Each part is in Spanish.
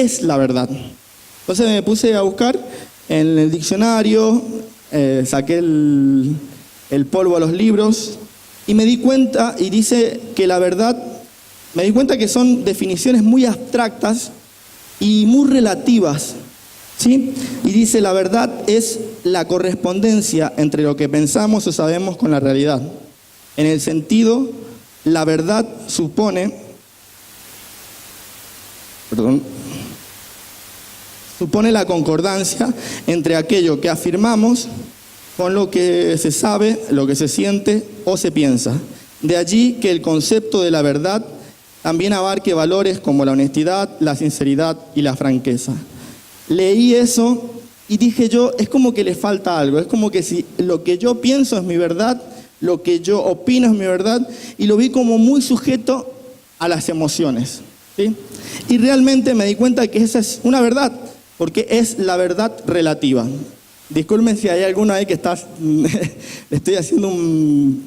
¿qué es la verdad? Entonces me puse a buscar en el diccionario, saqué el polvo a los libros y me di cuenta, y dice que la verdad, me di cuenta que son definiciones muy abstractas y muy relativas, ¿sí? Y dice, la verdad es la correspondencia entre lo que pensamos o sabemos con la realidad. En el sentido, la verdad supone la concordancia entre aquello que afirmamos con lo que se sabe, lo que se siente o se piensa. De allí que el concepto de la verdad también abarque valores como la honestidad, la sinceridad y la franqueza. Leí eso y dije yo, es como que le falta algo, es como que si lo que yo pienso es mi verdad, lo que yo opino es mi verdad, y lo vi como muy sujeto a las emociones, ¿sí? Y realmente me di cuenta que esa es una verdad, porque es la verdad relativa. Disculpen si hay alguno ahí que está, le estoy haciendo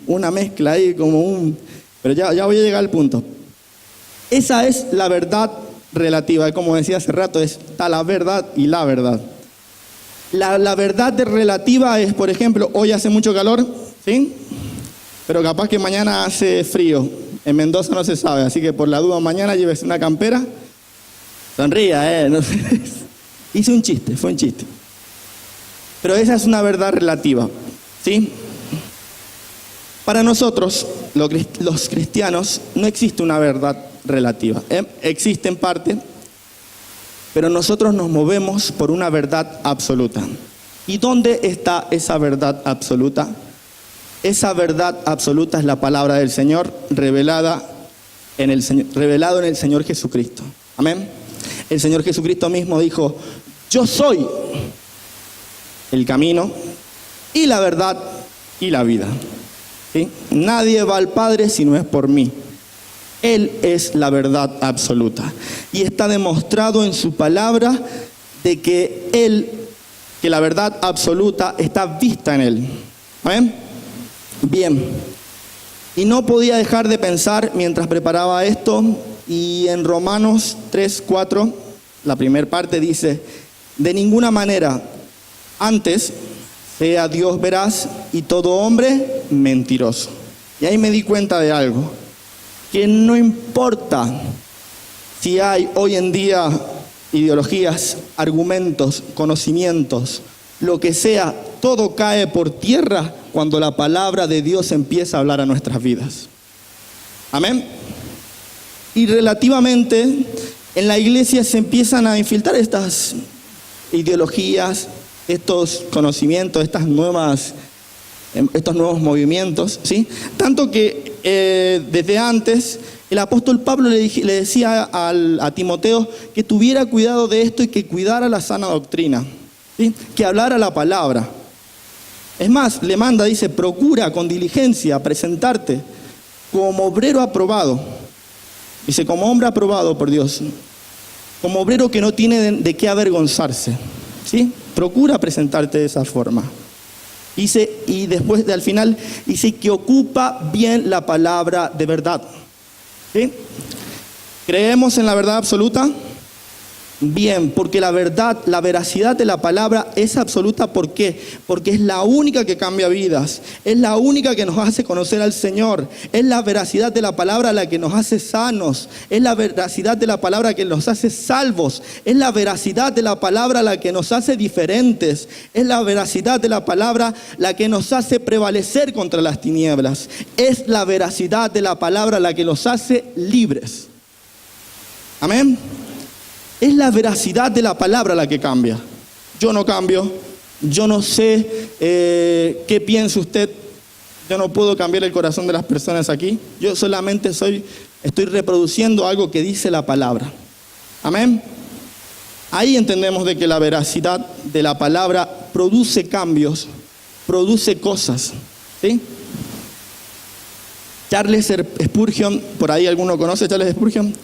una mezcla ahí, pero ya voy a llegar al punto. Esa es la verdad relativa, como decía hace rato, está la verdad y la verdad. La verdad relativa es, por ejemplo, hoy hace mucho calor, ¿sí? Pero capaz que mañana hace frío. En Mendoza no se sabe, así que por la duda mañana llévese una campera. Sonría, no sé. Hice un chiste, fue un chiste. Pero esa es una verdad relativa, ¿sí? Para nosotros, los cristianos, no existe una verdad relativa. Existe en parte, pero nosotros nos movemos por una verdad absoluta. ¿Y dónde está esa verdad absoluta? Esa verdad absoluta es la palabra del Señor revelado en el Señor Jesucristo. Amén. El Señor Jesucristo mismo dijo, yo soy el camino y la verdad y la vida. ¿Sí? Nadie va al Padre si no es por mí. Él es la verdad absoluta. Y está demostrado en su palabra de que la verdad absoluta está vista en Él. ¿Amén? Bien. Y no podía dejar de pensar mientras preparaba esto, y en Romanos 3:4, la primera parte dice, de ninguna manera, antes sea Dios veraz y todo hombre mentiroso. Y ahí me di cuenta de algo, que no importa si hay hoy en día ideologías, argumentos, conocimientos, lo que sea, todo cae por tierra cuando la palabra de Dios empieza a hablar a nuestras vidas. Amén. Y relativamente en la iglesia se empiezan a infiltrar estas ideologías, estos conocimientos, estos nuevos movimientos, ¿sí? Tanto que desde antes el apóstol Pablo le decía a Timoteo que tuviera cuidado de esto y que cuidara la sana doctrina, ¿sí? Que hablara la palabra. Es más, le manda, dice, procura con diligencia presentarte como obrero aprobado. Dice, como hombre aprobado por Dios, como obrero que no tiene de qué avergonzarse, ¿sí? Procura presentarte de esa forma. Dice, y después al final, dice que ocupa bien la palabra de verdad. ¿Sí? ¿Creemos en la verdad absoluta? Bien, porque la verdad, la veracidad de la palabra es absoluta. ¿Por qué? Porque es la única que cambia vidas, es la única que nos hace conocer al Señor, es la veracidad de la palabra la que nos hace sanos, es la veracidad de la palabra que nos hace salvos, es la veracidad de la palabra la que nos hace diferentes, es la veracidad de la palabra la que nos hace prevalecer contra las tinieblas, es la veracidad de la palabra la que nos hace libres. Amén. Es la veracidad de la palabra la que cambia. Yo no cambio, yo no sé qué piensa usted, yo no puedo cambiar el corazón de las personas aquí, yo solamente estoy reproduciendo algo que dice la palabra. Amén. Ahí entendemos de que la veracidad de la palabra produce cambios, produce cosas, ¿sí? Charles Spurgeon, por ahí alguno conoce a Charles Spurgeon.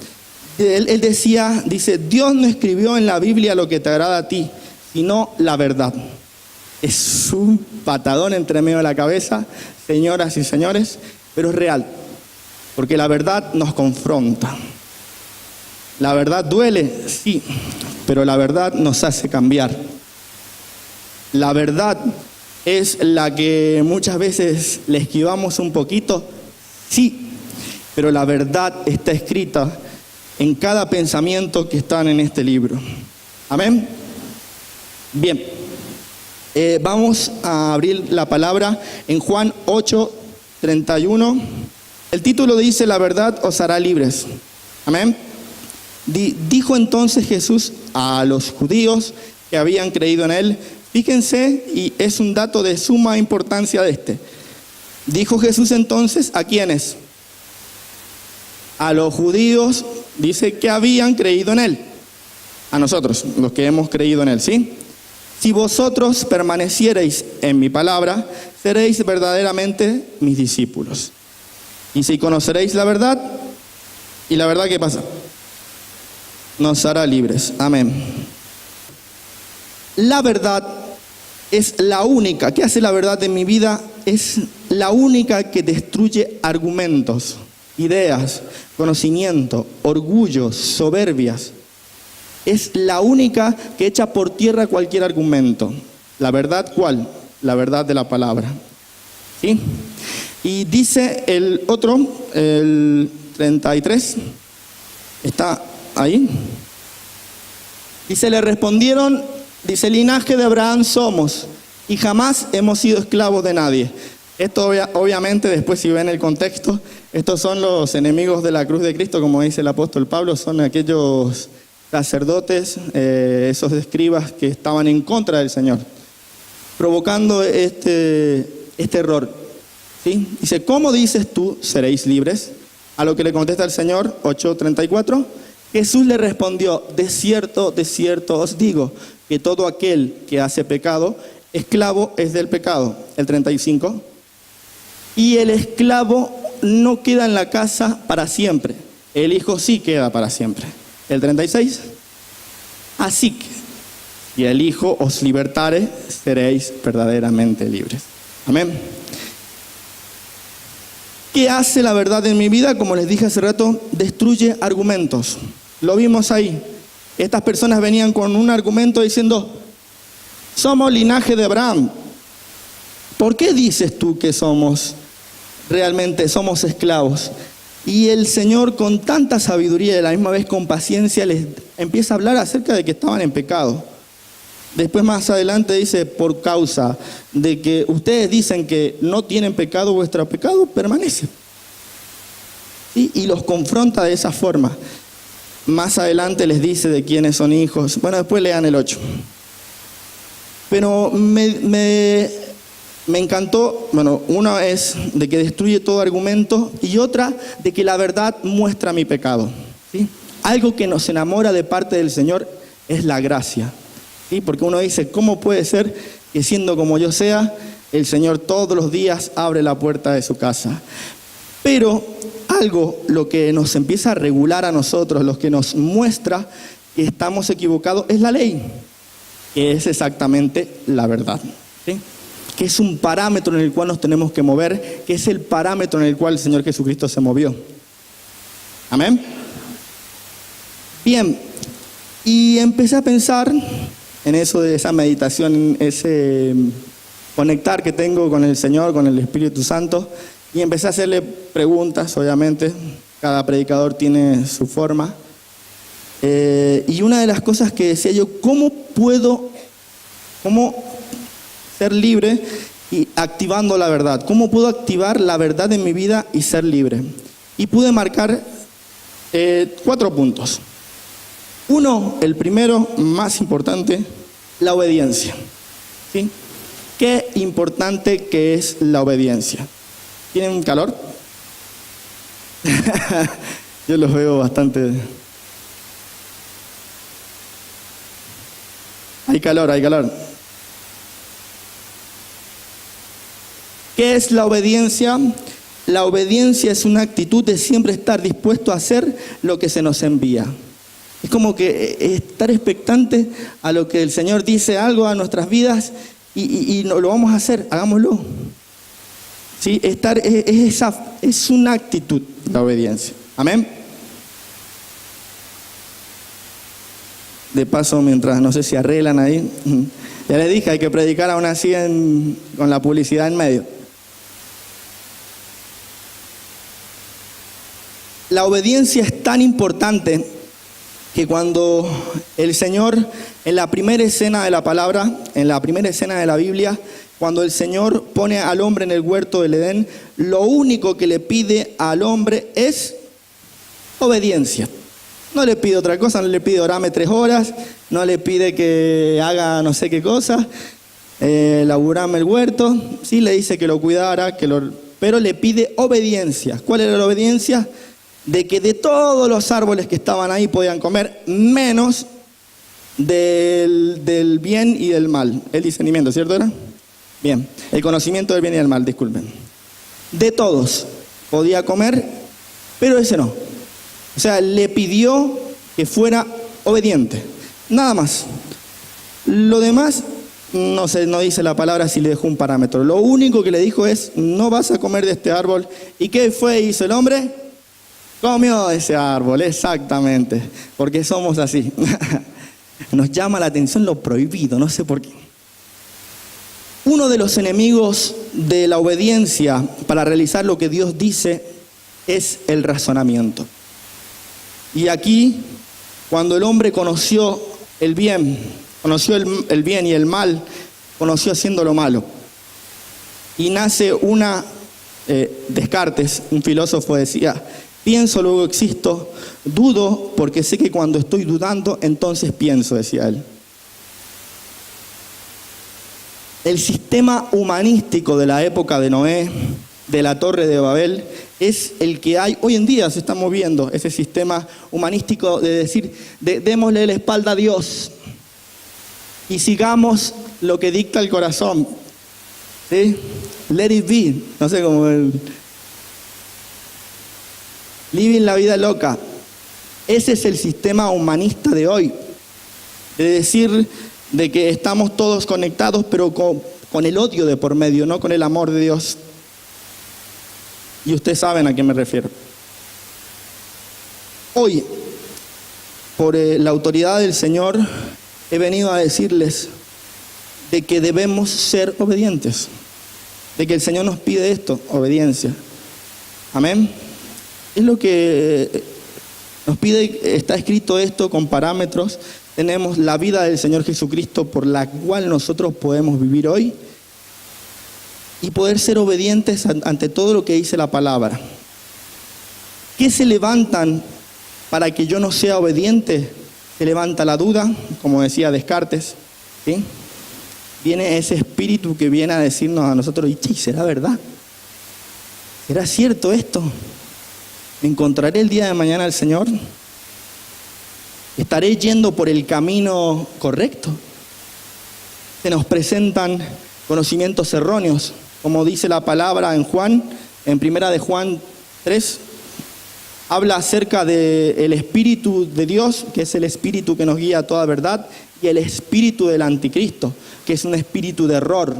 Él dice, Dios no escribió en la Biblia lo que te agrada a ti, sino la verdad. Es un patadón entre medio de la cabeza, señoras y señores, pero es real, porque la verdad nos confronta. La verdad duele, sí, pero la verdad nos hace cambiar. La verdad es la que muchas veces le esquivamos un poquito, sí, pero la verdad está escrita en cada pensamiento que están en este libro. Amén. Bien, vamos a abrir la palabra en Juan 8:31. El título dice: la verdad os hará libres. Amén. Dijo entonces Jesús a los judíos que habían creído en él. Fíjense, y es un dato de suma importancia de este. Dijo Jesús entonces, ¿a quiénes? A los judíos, dice, que habían creído en él. A nosotros, los que hemos creído en él, ¿sí? Si vosotros permaneciereis en mi palabra, seréis verdaderamente mis discípulos. Y si conoceréis la verdad, ¿y la verdad qué pasa? Nos hará libres. Amén. La verdad es la única, ¿qué hace la verdad en mi vida? Es la única que destruye argumentos, ideas, conocimiento, orgullos, soberbias. Es la única que echa por tierra cualquier argumento. ¿La verdad cuál? La verdad de la palabra. ¿Sí? Y dice el otro, el 33, está ahí. Dice, le respondieron, dice, linaje de Abraham somos y jamás hemos sido esclavos de nadie. Esto obviamente, después si ven el contexto, estos son los enemigos de la cruz de Cristo, como dice el apóstol Pablo, son aquellos sacerdotes, esos escribas que estaban en contra del Señor, provocando este error. ¿Sí? Dice, ¿cómo dices tú seréis libres? A lo que le contesta el Señor, 8:34, Jesús le respondió, de cierto os digo, que todo aquel que hace pecado, esclavo es del pecado. El 35, y el esclavo no queda en la casa para siempre, el hijo sí queda para siempre. El 36, así que si el hijo os libertare, seréis verdaderamente libres. Amén. ¿Qué hace la verdad en mi vida? Como les dije hace rato, destruye argumentos. Lo vimos ahí. Estas personas venían con un argumento diciendo, somos linaje de Abraham. ¿Por qué dices tú que realmente somos esclavos? Y el Señor, con tanta sabiduría y a la misma vez con paciencia, les empieza a hablar acerca de que estaban en pecado. Después más adelante dice, por causa de que ustedes dicen que no tienen pecado, vuestro pecado permanece. ¿Sí? Y los confronta de esa forma. Más adelante les dice de quiénes son hijos. Bueno, después lean el 8. Pero me encantó, bueno, una es de que destruye todo argumento y otra de que la verdad muestra mi pecado. ¿Sí? Algo que nos enamora de parte del Señor es la gracia. ¿Sí? Porque uno dice, ¿cómo puede ser que siendo como yo sea, el Señor todos los días abre la puerta de su casa? Pero lo que nos empieza a regular a nosotros, lo que nos muestra que estamos equivocados, es la ley, que es exactamente la verdad. ¿Sí? Que es un parámetro en el cual nos tenemos que mover, que es el parámetro en el cual el Señor Jesucristo se movió. Amén. Bien, y empecé a pensar en eso de esa meditación, ese conectar que tengo con el Señor, con el Espíritu Santo, y empecé a hacerle preguntas, obviamente, cada predicador tiene su forma, y una de las cosas que decía yo, ¿cómo ser libre y activando la verdad? ¿Cómo puedo activar la verdad en mi vida y ser libre? Y pude marcar 4 puntos. Uno, el primero, más importante, la obediencia. ¿Sí? Qué importante que es la obediencia. ¿Tienen calor? Yo los veo bastante. Hay calor. ¿Qué es la obediencia? La obediencia es una actitud de siempre estar dispuesto a hacer lo que se nos envía. Es como que estar expectante a lo que el Señor dice algo a nuestras vidas y lo vamos a hacer, hagámoslo. ¿Sí? Es una actitud, la obediencia. Amén. De paso, mientras no sé si arreglan ahí. Ya les dije, hay que predicar aún así con la publicidad en medio. La obediencia es tan importante que cuando el Señor, en la primera escena de la palabra, en la primera escena de la Biblia, cuando el Señor pone al hombre en el huerto del Edén, lo único que le pide al hombre es obediencia. No le pide otra cosa, no le pide orame 3 horas, no le pide que haga no sé qué cosa, laburame el huerto, sí le dice que lo cuidara, pero le pide obediencia. ¿Cuál era la obediencia? De que de todos los árboles que estaban ahí podían comer, menos del bien y del mal. El discernimiento, ¿cierto era? Bien, el conocimiento del bien y del mal, disculpen. De todos podía comer, pero ese no. O sea, le pidió que fuera obediente, nada más. Lo demás, no dice la palabra si le dejó un parámetro. Lo único que le dijo es, no vas a comer de este árbol. ¿Y qué fue? Hizo el hombre, comió de ese árbol, exactamente, porque somos así. Nos llama la atención lo prohibido, no sé por qué. Uno de los enemigos de la obediencia para realizar lo que Dios dice es el razonamiento. Y aquí, cuando el hombre conoció el bien, conoció el bien y el mal, conoció haciendo lo malo. Y nace Descartes, un filósofo, decía, pienso, luego existo, dudo porque sé que cuando estoy dudando, entonces pienso, decía él. El sistema humanístico de la época de Noé, de la Torre de Babel, es el que hay hoy en día. Se está moviendo ese sistema humanístico de decir, démosle la espalda a Dios y sigamos lo que dicta el corazón, ¿sí? Let it be, no sé cómo living la vida loca. Ese es el sistema humanista de hoy, de decir de que estamos todos conectados, pero con el odio de por medio, no con el amor de Dios. Y ustedes saben a qué me refiero. Hoy, por la autoridad del Señor, he venido a decirles de que debemos ser obedientes, de que el Señor nos pide esto, obediencia. Amén. Es lo que nos pide, está escrito esto con parámetros. Tenemos la vida del Señor Jesucristo por la cual nosotros podemos vivir hoy y poder ser obedientes ante todo lo que dice la palabra. ¿Qué se levantan para que yo no sea obediente? Se levanta la duda, como decía Descartes, ¿sí? Viene ese espíritu que viene a decirnos a nosotros, ¿y será verdad? ¿Será cierto esto? ¿Me encontraré el día de mañana al Señor? ¿Estaré yendo por el camino correcto? Se nos presentan conocimientos erróneos, como dice la palabra en Juan, en 1 de Juan 3, habla acerca del Espíritu de Dios, que es el Espíritu que nos guía a toda verdad, y el Espíritu del Anticristo, que es un espíritu de error.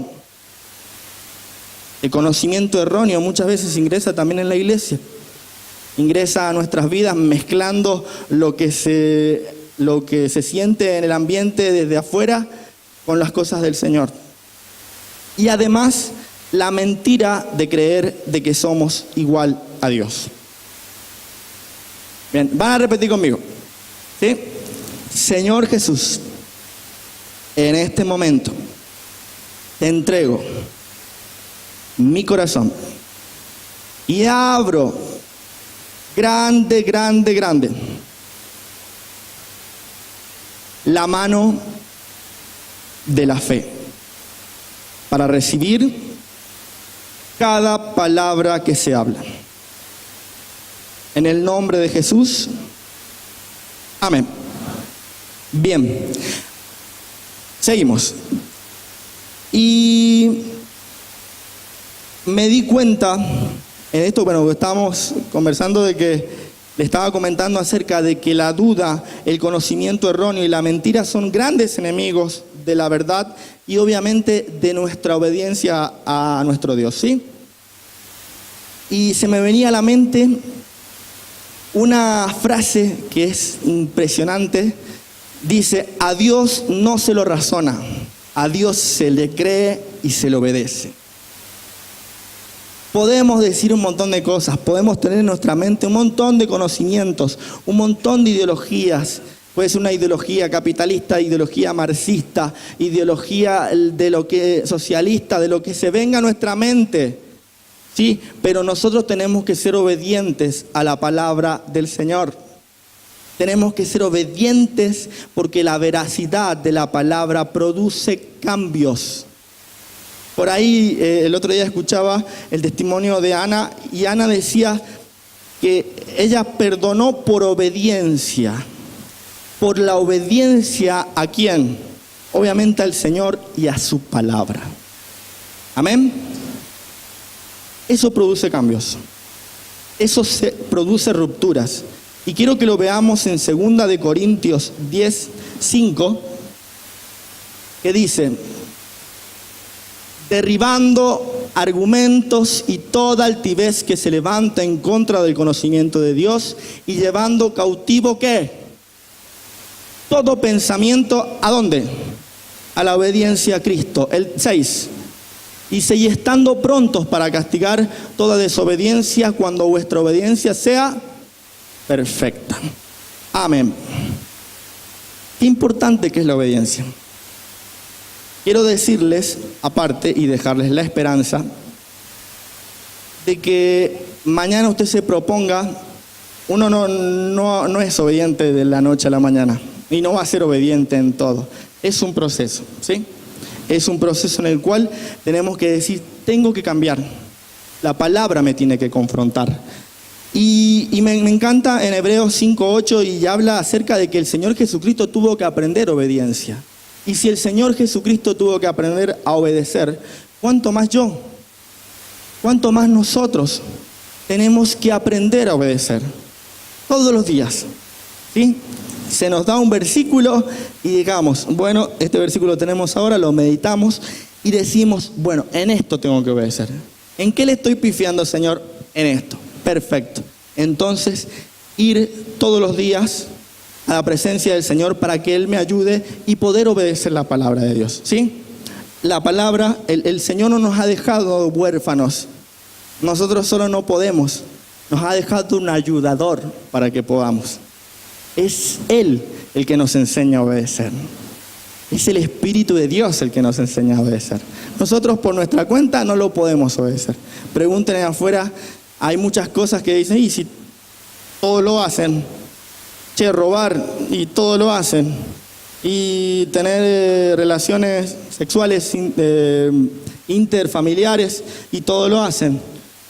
El conocimiento erróneo muchas veces ingresa también en la iglesia. Ingresa a nuestras vidas mezclando lo que se siente en el ambiente desde afuera con las cosas del Señor. Y además, la mentira de creer de que somos igual a Dios. Bien, van a repetir conmigo, ¿sí? Señor Jesús, en este momento te entrego mi corazón y abro grande, grande, grande la mano de la fe para recibir cada palabra que se habla. En el nombre de Jesús. Amén. Bien. Seguimos. Y me di cuenta en esto, bueno, estábamos conversando de que le estaba comentando acerca de que la duda, el conocimiento erróneo y la mentira son grandes enemigos de la verdad y obviamente de nuestra obediencia a nuestro Dios, ¿sí? Y se me venía a la mente una frase que es impresionante Dice, a Dios no se lo razona, a Dios se le cree y se le obedece. Podemos decir un montón de cosas, podemos tener en nuestra mente un montón de conocimientos, un montón de ideologías. Puede ser una ideología capitalista, ideología marxista, ideología de lo que socialista, de lo que se venga a nuestra mente. Sí, pero nosotros tenemos que ser obedientes a la palabra del Señor. Tenemos que ser obedientes porque la veracidad de la palabra produce cambios. Por ahí el otro día escuchaba el testimonio de Ana y Ana decía que ella perdonó por obediencia. ¿Por la obediencia a quién? Obviamente al Señor y a su palabra. Amén. Eso produce cambios. Eso produce rupturas. Y quiero que lo veamos en 2 de Corintios 10:5, que dice, derribando argumentos y toda altivez que se levanta en contra del conocimiento de Dios y llevando cautivo, ¿qué? Todo pensamiento, ¿a dónde? A la obediencia a Cristo. El 6. Dice, y estando prontos para castigar toda desobediencia cuando vuestra obediencia sea perfecta. Amén. Qué importante que es la obediencia. Quiero decirles, aparte, y dejarles la esperanza, de que mañana usted se proponga, uno no es obediente de la noche a la mañana. Y no va a ser obediente en todo. Es un proceso, ¿sí? Es un proceso en el cual tenemos que decir, tengo que cambiar. La palabra me tiene que confrontar. Y me encanta en Hebreos 5:8 y habla acerca de que el Señor Jesucristo tuvo que aprender obediencia. Y si el Señor Jesucristo tuvo que aprender a obedecer, ¿cuánto más yo? ¿Cuánto más nosotros tenemos que aprender a obedecer? Todos los días, ¿sí? Se nos da un versículo y digamos, bueno, este versículo tenemos ahora, lo meditamos y decimos, bueno, en esto tengo que obedecer. ¿En qué le estoy pifiando, Señor? En esto. Perfecto. Entonces, ir todos los días a la presencia del Señor para que Él me ayude y poder obedecer la palabra de Dios, ¿sí? La palabra, el Señor no nos ha dejado huérfanos. Nosotros solo no podemos. Nos ha dejado un ayudador para que podamos. Es Él el que nos enseña a obedecer. Es el Espíritu de Dios el que nos enseña a obedecer. Nosotros por nuestra cuenta no lo podemos obedecer. Pregúntenle afuera, hay muchas cosas que dicen, y si todos lo hacen, robar, y todos lo hacen, y tener relaciones sexuales interfamiliares, y todos lo hacen.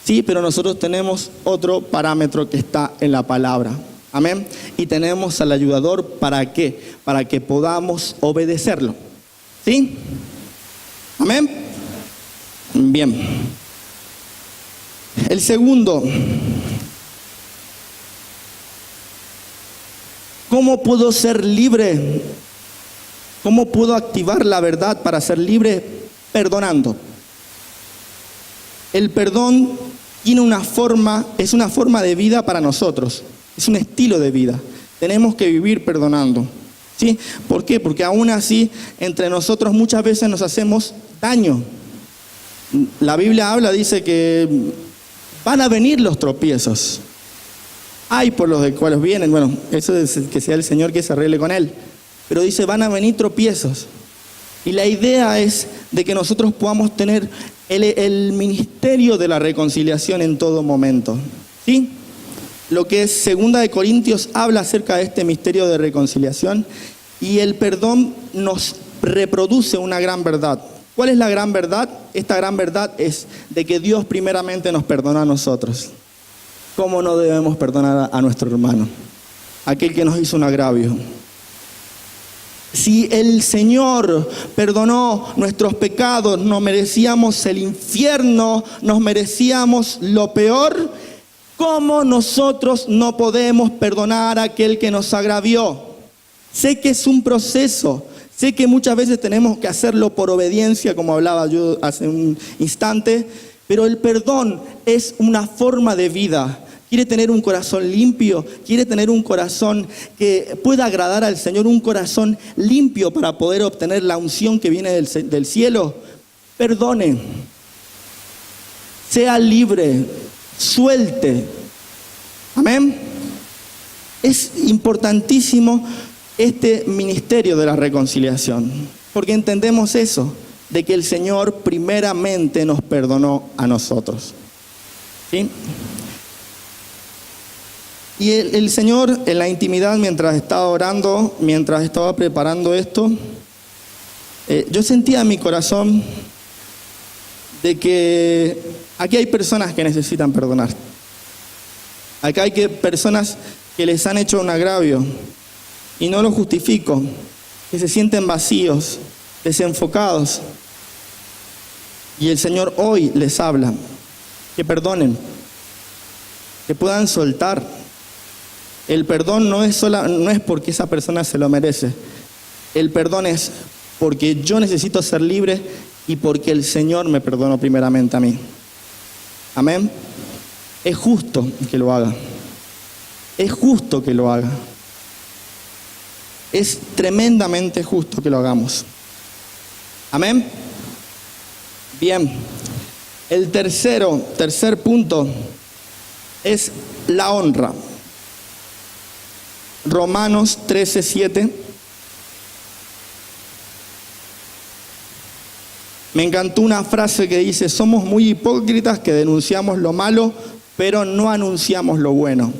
Sí, pero nosotros tenemos otro parámetro que está en la palabra. Amén. Y tenemos al ayudador, ¿para qué? Para que podamos obedecerlo. ¿Sí? Amén. Bien. El segundo. ¿Cómo puedo ser libre? ¿Cómo puedo activar la verdad para ser libre? Perdonando. El perdón tiene una forma, es una forma de vida para nosotros. Es un estilo de vida. Tenemos que vivir perdonando. ¿Sí? ¿Por qué? Porque aún así, entre nosotros muchas veces nos hacemos daño. La Biblia habla, dice que van a venir los tropiezos. Hay por los de cuales vienen. Bueno, eso es que sea el Señor que se arregle con él. Pero dice, van a venir tropiezos. Y la idea es de que nosotros podamos tener el ministerio de la reconciliación en todo momento. ¿Sí? Lo que es 2 de Corintios habla acerca de este misterio de reconciliación y el perdón nos reproduce una gran verdad. ¿Cuál es la gran verdad? Esta gran verdad es de que Dios primeramente nos perdona a nosotros. ¿Cómo no debemos perdonar a nuestro hermano? Aquel que nos hizo un agravio. Si el Señor perdonó nuestros pecados, nos merecíamos el infierno, nos merecíamos lo peor. ¿Cómo nosotros no podemos perdonar a aquel que nos agravió? Sé que es un proceso, sé que muchas veces tenemos que hacerlo por obediencia, como hablaba yo hace un instante, pero el perdón es una forma de vida quiere tener un corazón limpio, quiere tener un corazón que pueda agradar al Señor, un corazón limpio para poder obtener la unción que viene del cielo. Perdone, sea libre, suelte. Amén. Es importantísimo este ministerio de la reconciliación, porque entendemos eso, de que el Señor primeramente nos perdonó a nosotros. ¿Sí? Y el Señor en la intimidad, mientras estaba orando, mientras estaba preparando esto, yo sentía en mi corazón de que aquí hay personas que necesitan perdonar. Acá hay personas que les han hecho un agravio, y no lo justifico, que se sienten vacíos, desenfocados. Y el Señor hoy les habla, que perdonen, que puedan soltar. El perdón no es porque esa persona se lo merece. El perdón es porque yo necesito ser libre y porque el Señor me perdonó primeramente a mí. Amén. Es justo que lo haga. Es justo que lo haga. Es tremendamente justo que lo hagamos. Amén. Bien. El tercer punto es la honra. Romanos 13:7. Me encantó una frase que dice: somos muy hipócritas que denunciamos lo malo, pero no anunciamos lo bueno.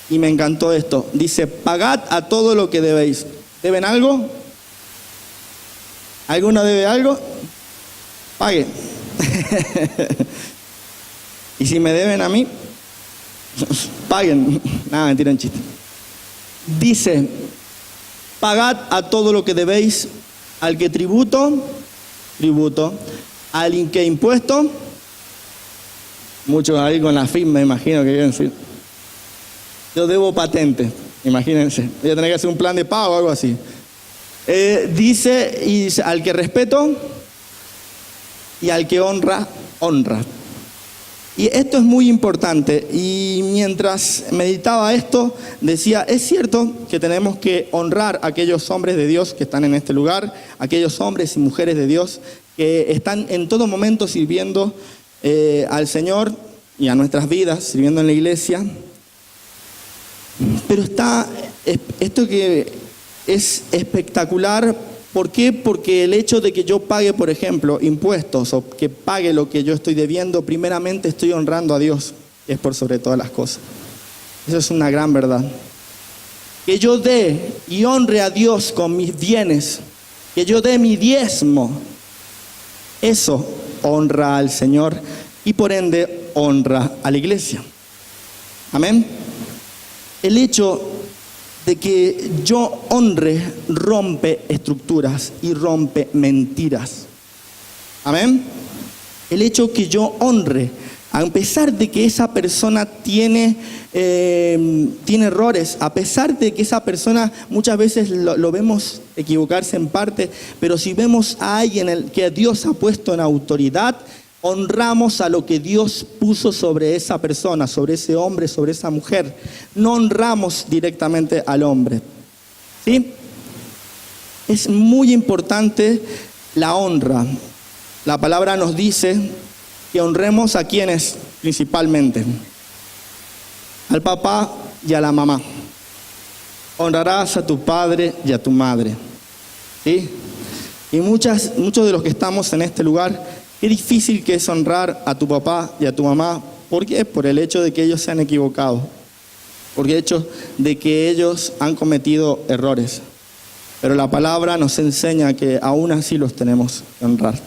Y me encantó esto. Dice: pagad a todo lo que debéis. ¿Deben algo? ¿Alguno debe algo? Pague. Y si me deben a mí, paguen. Nada, mentira, en chiste. Dice: pagad a todo lo que debéis, al que tributo, al que impuesto. Muchos ahí con la FIM, me imagino que viven así. Yo debo patente, imagínense. Voy a tener que hacer un plan de pago o algo así. Dice, al que respeto y al que honra, honra. Y esto es muy importante. Y mientras meditaba esto, decía, es cierto que tenemos que honrar a aquellos hombres de Dios que están en este lugar, aquellos hombres y mujeres de Dios que están en todo momento sirviendo al Señor y a nuestras vidas, sirviendo en la iglesia. Pero está esto que es espectacular. ¿Por qué? Porque el hecho de que yo pague, por ejemplo, impuestos o que pague lo que yo estoy debiendo, primeramente estoy honrando a Dios, que es por sobre todas las cosas. Eso es una gran verdad. Que yo dé y honre a Dios con mis bienes, que yo dé mi diezmo, eso honra al Señor y por ende honra a la iglesia. Amén. El hecho de que yo honre rompe estructuras y rompe mentiras. Amén. El hecho que yo honre, a pesar de que esa persona tiene errores, a pesar de que esa persona muchas veces lo vemos equivocarse en parte, pero si vemos a alguien que Dios ha puesto en autoridad, honramos a lo que Dios puso sobre esa persona, sobre ese hombre, sobre esa mujer. No honramos directamente al hombre. ¿Sí? Es muy importante la honra. La palabra nos dice que honremos a quienes principalmente. Al papá y a la mamá. Honrarás a tu padre y a tu madre. ¿Sí? Y muchos de los que estamos en este lugar, qué difícil que es honrar a tu papá y a tu mamá. ¿Por qué? Por el hecho de que ellos se han equivocado. Por el hecho de que ellos han cometido errores. Pero la palabra nos enseña que aún así los tenemos que honrar.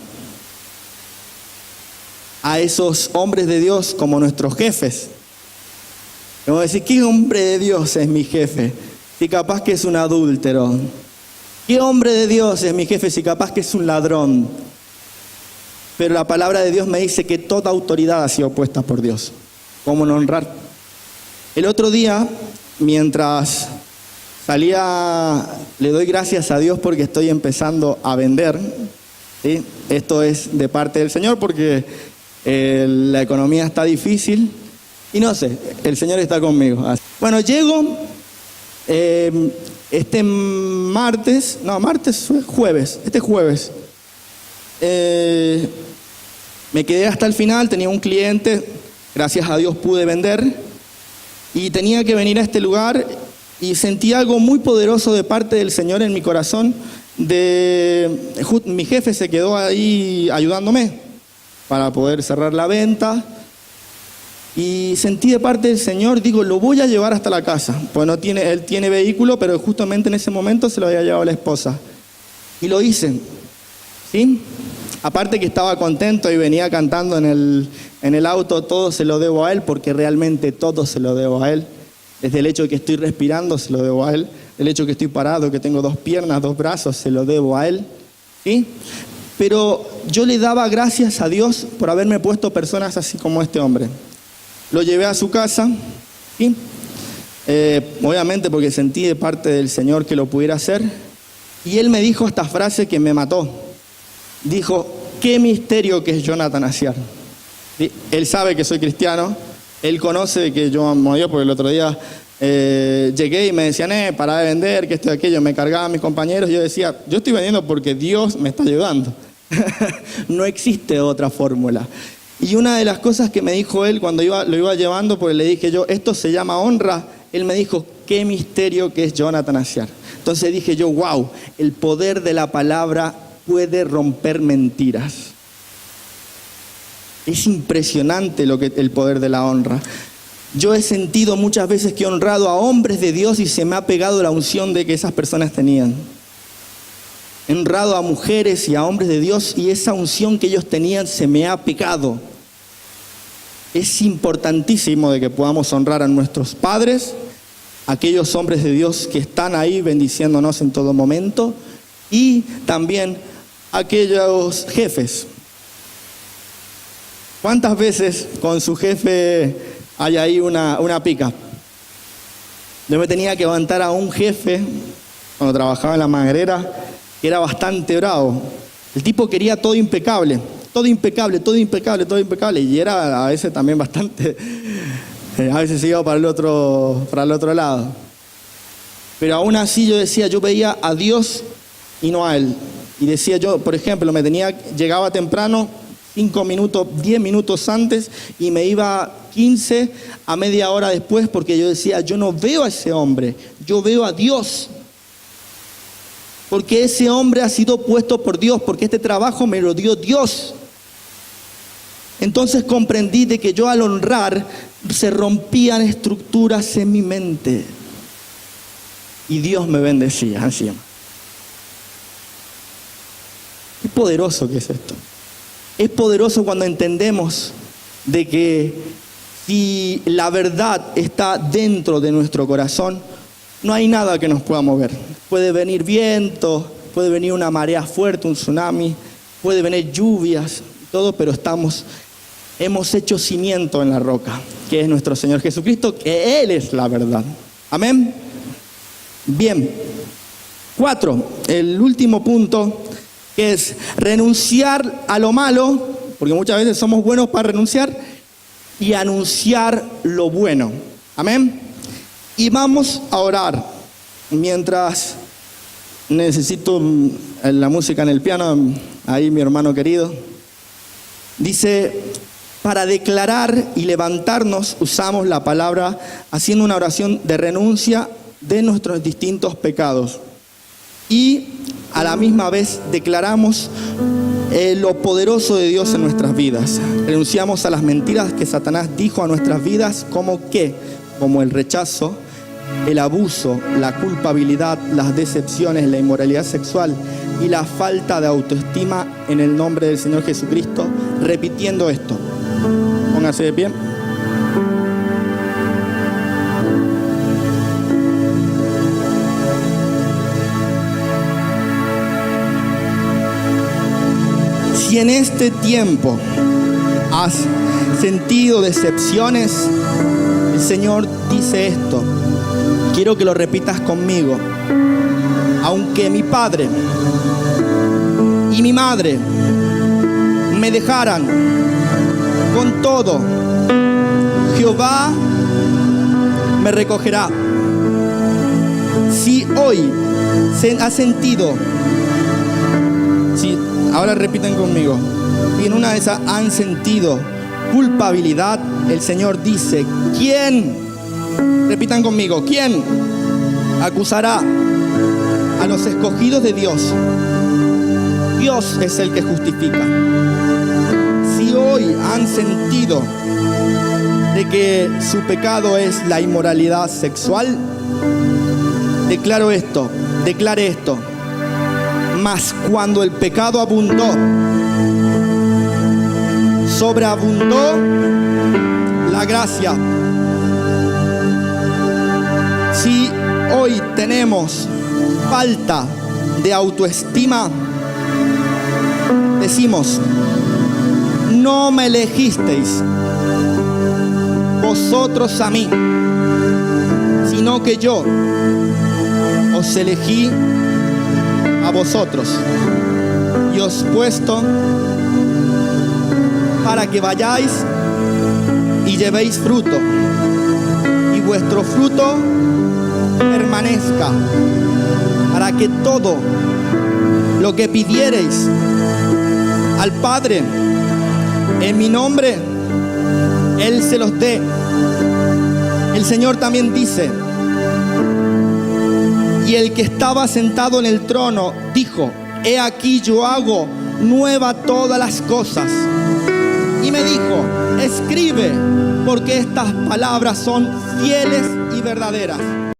A esos hombres de Dios como nuestros jefes. Vamos a decir, ¿qué hombre de Dios es mi jefe? Si capaz que es un adúltero. ¿Qué hombre de Dios es mi jefe? Si capaz que es un ladrón. Pero la palabra de Dios me dice que toda autoridad ha sido puesta por Dios. ¿Cómo no honrar? El otro día, mientras salía, le doy gracias a Dios porque estoy empezando a vender. ¿Sí? Esto es de parte del Señor porque la economía está difícil Y no sé, el Señor está conmigo. Bueno, llego este jueves. Me quedé hasta el final, tenía un cliente, gracias a Dios pude vender, y tenía que venir a este lugar y sentí algo muy poderoso de parte del Señor en mi corazón. Mi jefe se quedó ahí ayudándome para poder cerrar la venta. Y sentí de parte del Señor, digo, lo voy a llevar hasta la casa. Pues él tiene vehículo, pero justamente en ese momento se lo había llevado la esposa. Y lo hice, ¿sí? Aparte que estaba contento y venía cantando en el auto, todo se lo debo a Él, porque realmente todo se lo debo a Él. Desde el hecho de que estoy respirando, se lo debo a Él. El hecho de que estoy parado, que tengo 2 piernas, 2 brazos, se lo debo a Él, ¿sí? Pero yo le daba gracias a Dios por haberme puesto personas así como este hombre. Lo llevé a su casa, ¿sí? Obviamente porque sentí de parte del Señor que lo pudiera hacer. Y él me dijo esta frase que me mató. Dijo, qué misterio que es Jonathan Aciar. ¿Sí? Él sabe que soy cristiano, él conoce que yo amo a Dios, porque el otro día llegué y me decían, para de vender, que esto y aquello. Me cargaban mis compañeros y yo decía, yo estoy vendiendo porque Dios me está ayudando. No existe otra fórmula. Y una de las cosas que me dijo él cuando lo iba llevando, porque le dije yo, esto se llama honra, él me dijo, qué misterio que es Jonathan Aciar. Entonces dije yo, wow, el poder de la palabra puede romper mentiras. Es impresionante el poder de la honra. Yo he sentido muchas veces que he honrado a hombres de Dios y se me ha pegado la unción de que esas personas tenían. He honrado a mujeres y a hombres de Dios y esa unción que ellos tenían se me ha pegado. Es importantísimo de que podamos honrar a nuestros padres, aquellos hombres de Dios que están ahí bendiciéndonos en todo momento, y también aquellos jefes. ¿Cuántas veces con su jefe hay ahí una pica? Yo me tenía que levantar a un jefe cuando trabajaba en la maderera, que era bastante bravo. El tipo quería todo impecable, y era a veces también bastante, a veces se iba para el otro lado. Pero aún así yo decía, yo veía a Dios y no a Él. Y decía yo, por ejemplo, llegaba temprano, 5 minutos, 10 minutos antes, y me iba 15 a media hora después, porque yo decía, yo no veo a ese hombre, yo veo a Dios. Porque ese hombre ha sido puesto por Dios, porque este trabajo me lo dio Dios. Entonces comprendí de que yo al honrar se rompían estructuras en mi mente y Dios me bendecía encima. Qué poderoso que es esto. Es poderoso cuando entendemos de que si la verdad está dentro de nuestro corazón, no hay nada que nos pueda mover. Puede venir viento, puede venir una marea fuerte, un tsunami, puede venir lluvias, todo, pero hemos hecho cimiento en la roca, que es nuestro Señor Jesucristo, que Él es la verdad. Amén. Bien. 4, el último punto, que es renunciar a lo malo, porque muchas veces somos buenos para renunciar, y anunciar lo bueno. Amén. Y vamos a orar. Mientras necesito la música en el piano, ahí mi hermano querido. Dice, para declarar y levantarnos usamos la palabra haciendo una oración de renuncia de nuestros distintos pecados. Y a la misma vez declaramos lo poderoso de Dios en nuestras vidas. Renunciamos a las mentiras que Satanás dijo a nuestras vidas, como el rechazo, el abuso, la culpabilidad, las decepciones, la inmoralidad sexual y la falta de autoestima, en el nombre del Señor Jesucristo, repitiendo esto. Póngase de pie. Si en este tiempo has sentido decepciones, el Señor dice esto. Quiero que lo repitas conmigo. Aunque mi padre y mi madre me dejaran, con todo, Jehová me recogerá. Si hoy se ha sentido, si ahora repiten conmigo, y en una de esas han sentido culpabilidad, el Señor dice, ¿quién? Repitan conmigo, ¿quién acusará a los escogidos de Dios? Dios es el que justifica. Si hoy han sentido de que su pecado es la inmoralidad sexual, declare esto. Mas cuando el pecado abundó, sobreabundó la gracia. Si hoy tenemos falta de autoestima, decimos, no me elegisteis vosotros a mí, sino que yo os elegí a vosotros y os he puesto para que vayáis y llevéis fruto, y vuestro fruto permanezca, para que todo lo que pidiereis al Padre en mi nombre, Él se los dé. El Señor también dice, y el que estaba sentado en el trono dijo, he aquí yo hago nueva todas las cosas. Y me dijo, escribe, porque estas palabras son fieles y verdaderas.